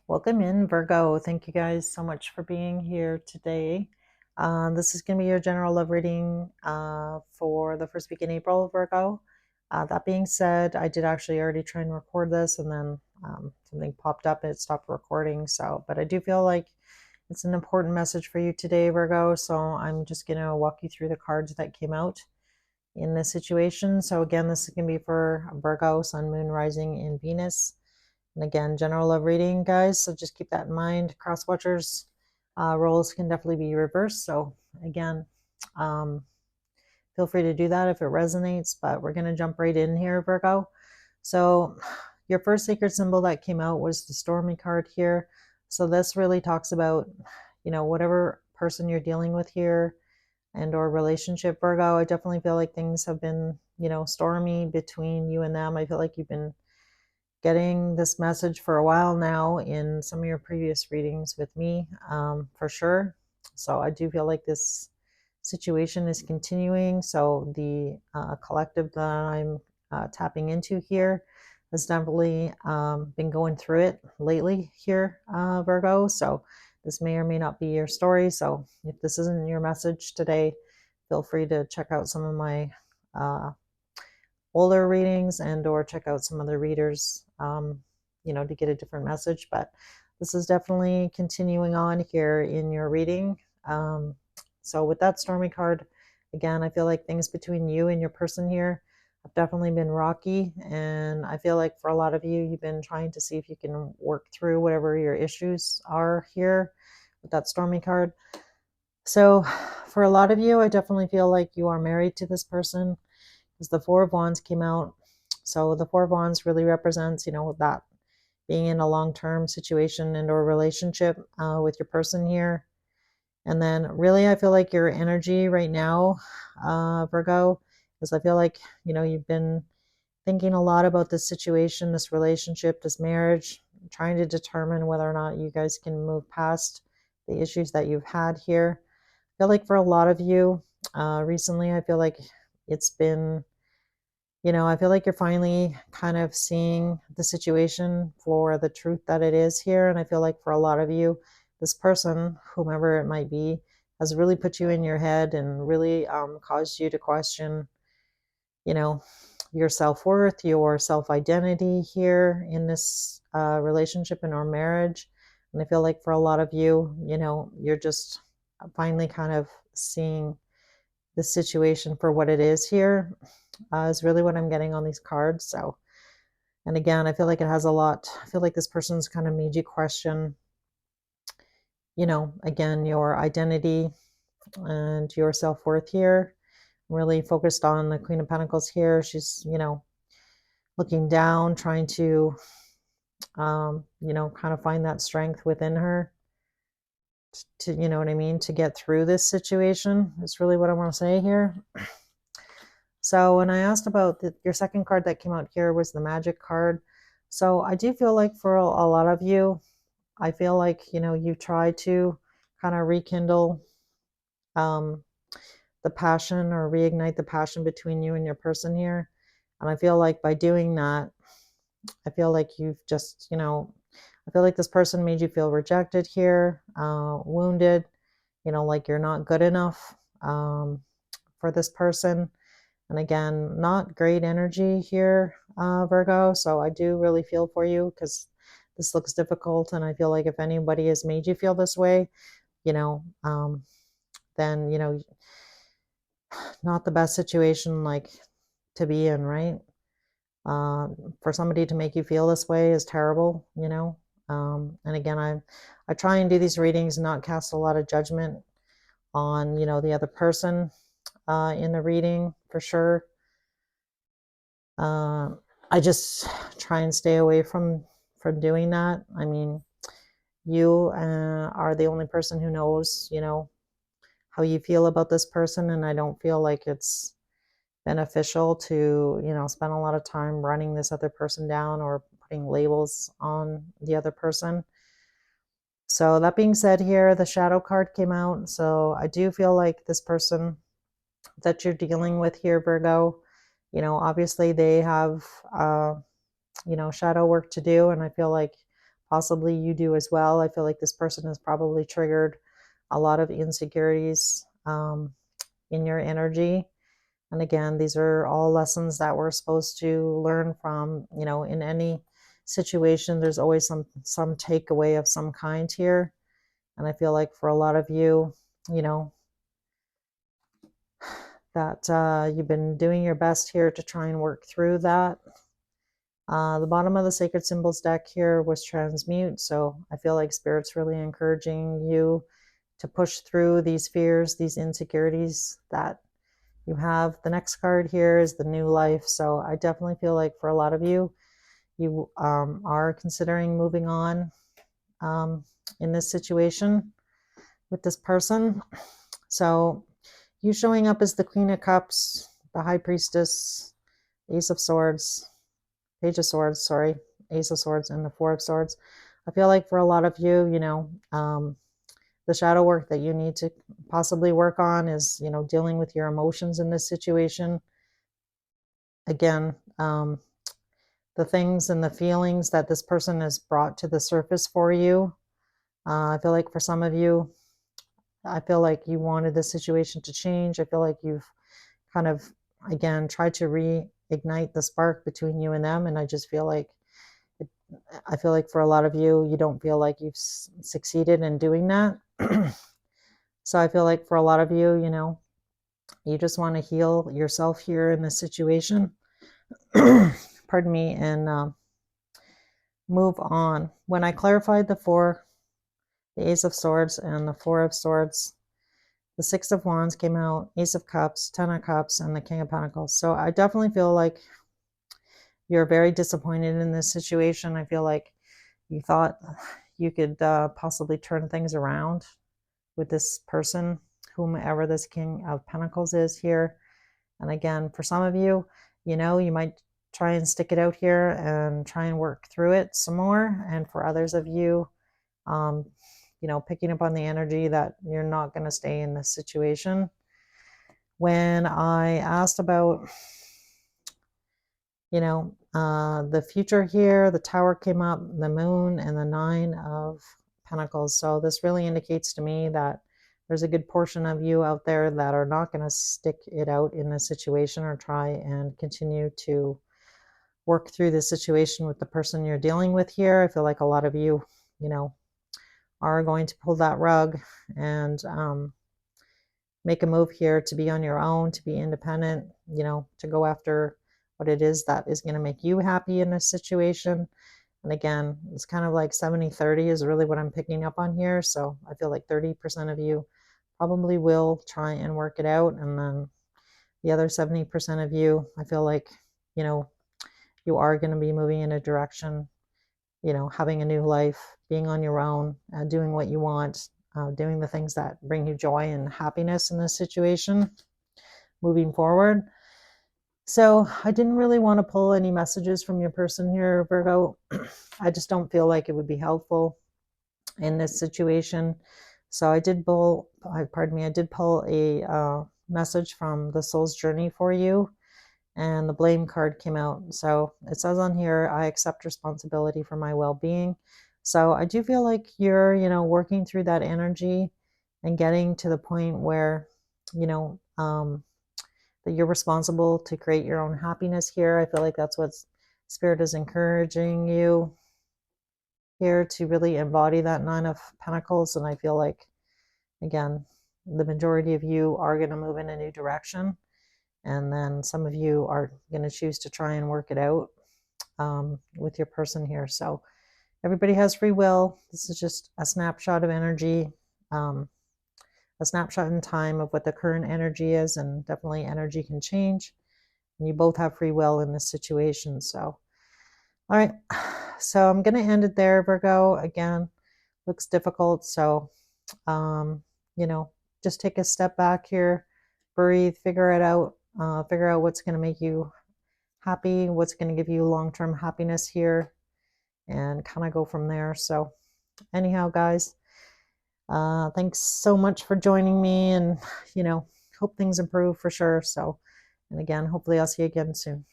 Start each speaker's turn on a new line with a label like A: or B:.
A: Welcome in, Virgo. Thank you guys so much for being here today. This is going to be your general love reading for the first week in April, Virgo. That being said, I did actually already try and record this, and then something popped up and it stopped recording. But I do feel like it's an important message for you today, Virgo. So I'm just going to walk you through the cards that came out in this situation. So again, this is going to be for Virgo, Sun, Moon, Rising, and Venus. And again, general love reading, guys. So just keep that in mind. Cross watchers roles can definitely be reversed. So again, feel free to do that if it resonates. But we're going to jump right in here, Virgo. So your first sacred symbol that came out was the Stormy card here. So this really talks about, whatever person you're dealing with here and or relationship, Virgo. I definitely feel like things have been, stormy between you and them. I feel like you've been getting this message for a while now in some of your previous readings with me, for sure. So I do feel like this situation is continuing. So the collective that I'm tapping into here has definitely been going through it lately here, Virgo. So this may or may not be your story. So if this isn't your message today, feel free to check out some of my older readings and or check out some other readers, to get a different message. But this is definitely continuing on here in your reading. So with that Stormy card, again, I feel like things between you and your person here have definitely been rocky. And I feel like for a lot of you, you've been trying to see if you can work through whatever your issues are here with that Stormy card. So for a lot of you, I definitely feel like you are married to this person, because the Four of Wands came out. So the Four of Wands really represents, that being in a long-term situation and or relationship with your person here. And then really, I feel like your energy right now, Virgo, is I feel like, you've been thinking a lot about this situation, this relationship, this marriage, trying to determine whether or not you guys can move past the issues that you've had here. I feel like for a lot of you recently, I feel like it's been, I feel like you're finally kind of seeing the situation for the truth that it is here. And I feel like for a lot of you, this person, whomever it might be, has really put you in your head and really caused you to question, you know, your self-worth, your self-identity here in this relationship and or marriage. And I feel like for a lot of you, you're just finally kind of seeing the situation for what it is here, is really what I'm getting on these cards. So, and again, I feel like it has a lot. I feel like this person's kind of made you question, again, your identity and your self-worth here. Really focused on the Queen of Pentacles here. She's, looking down, trying to, kind of find that strength within her to, you know what I mean, to get through this situation. It's really what I want to say here. So when I asked about your second card that came out here was the Magic card. So I do feel like for a lot of you, I feel like, you try to kind of rekindle um, the passion or reignite the passion between you and your person here. And I feel like by doing that, I feel like you've just, I feel like this person made you feel rejected here, wounded, like you're not good enough for this person. And again, not great energy here, Virgo. So I do really feel for you because this looks difficult. And I feel like if anybody has made you feel this way, then, not the best situation like to be in, right? For somebody to make you feel this way is terrible, and again, I try and do these readings and not cast a lot of judgment on, the other person in the reading, for sure. I just try and stay away from doing that. I mean, you are the only person who knows, how you feel about this person, and I don't feel like it's beneficial to, spend a lot of time running this other person down or putting labels on the other person. So that being said here, the Shadow card came out. So I do feel like this person that you're dealing with here, Virgo, obviously they have, shadow work to do. And I feel like possibly you do as well. I feel like this person has probably triggered a lot of insecurities in your energy. And again, these are all lessons that we're supposed to learn from. In any situation, there's always some takeaway of some kind here. And I feel like for a lot of you, that you've been doing your best here to try and work through that. The bottom of the Sacred Symbols deck here was transmute. So I feel like Spirit's really encouraging you to push through these fears, these insecurities that you have. The next card here is the new life. So I definitely feel like for a lot of you, you are considering moving on in this situation with this person. So you showing up as the Queen of Cups, the High Priestess, Ace of Swords, Page of Swords, sorry, Ace of Swords, and the Four of Swords. I feel like for a lot of you, the shadow work that you need to possibly work on is, dealing with your emotions in this situation. Again, the things and the feelings that this person has brought to the surface for you. I feel like for some of you, I feel like you wanted the situation to change. I feel like you've kind of, again, tried to reignite the spark between you and them. And I just feel like, for a lot of you, you don't feel like you've succeeded in doing that. So I feel like for a lot of you, you just want to heal yourself here in this situation. Pardon me, and move on. When I clarified the Ace of Swords and the Four of Swords, the Six of Wands came out, Ace of Cups, Ten of Cups, and the King of Pentacles. So I definitely feel like you're very disappointed in this situation. I feel like you thought you could possibly turn things around with this person, whomever this King of Pentacles is here. And again, for some of you, you might try and stick it out here and try and work through it some more. And for others of you, picking up on the energy that you're not going to stay in this situation. When I asked about, the future here, the Tower came up, the Moon, and the Nine of Pentacles. So this really indicates to me that there's a good portion of you out there that are not going to stick it out in this situation or try and continue to work through the situation with the person you're dealing with here. I feel like a lot of you, are going to pull that rug and make a move here to be on your own, to be independent, to go after what it is that is going to make you happy in this situation. And again, it's kind of like 70-30 is really what I'm picking up on here. So I feel like 30% of you probably will try and work it out. And then the other 70% of you, I feel like, you are going to be moving in a direction, having a new life, being on your own, doing what you want, doing the things that bring you joy and happiness in this situation, moving forward. So I didn't really want to pull any messages from your person here, Virgo. I just don't feel like it would be helpful in this situation. So I did pull a message from the Soul's Journey for you, and the Blame card came out. So it says on here, I accept responsibility for my well-being. So I do feel like you're, working through that energy and getting to the point where, that you're responsible to create your own happiness here. I feel like that's what Spirit is encouraging you here, to really embody that Nine of Pentacles. And I feel like, again, the majority of you are going to move in a new direction. And then some of you are going to choose to try and work it out with your person here. So everybody has free will. This is just a snapshot of energy, a snapshot in time of what the current energy is, and definitely energy can change. And you both have free will in this situation. So, all right. So I'm going to end it there, Virgo. Again, looks difficult. So, just take a step back here, breathe, figure it out, figure out what's going to make you happy, what's going to give you long-term happiness here, and kind of go from there. So anyhow, guys, thanks so much for joining me, and hope things improve for sure. So, and again, hopefully I'll see you again soon.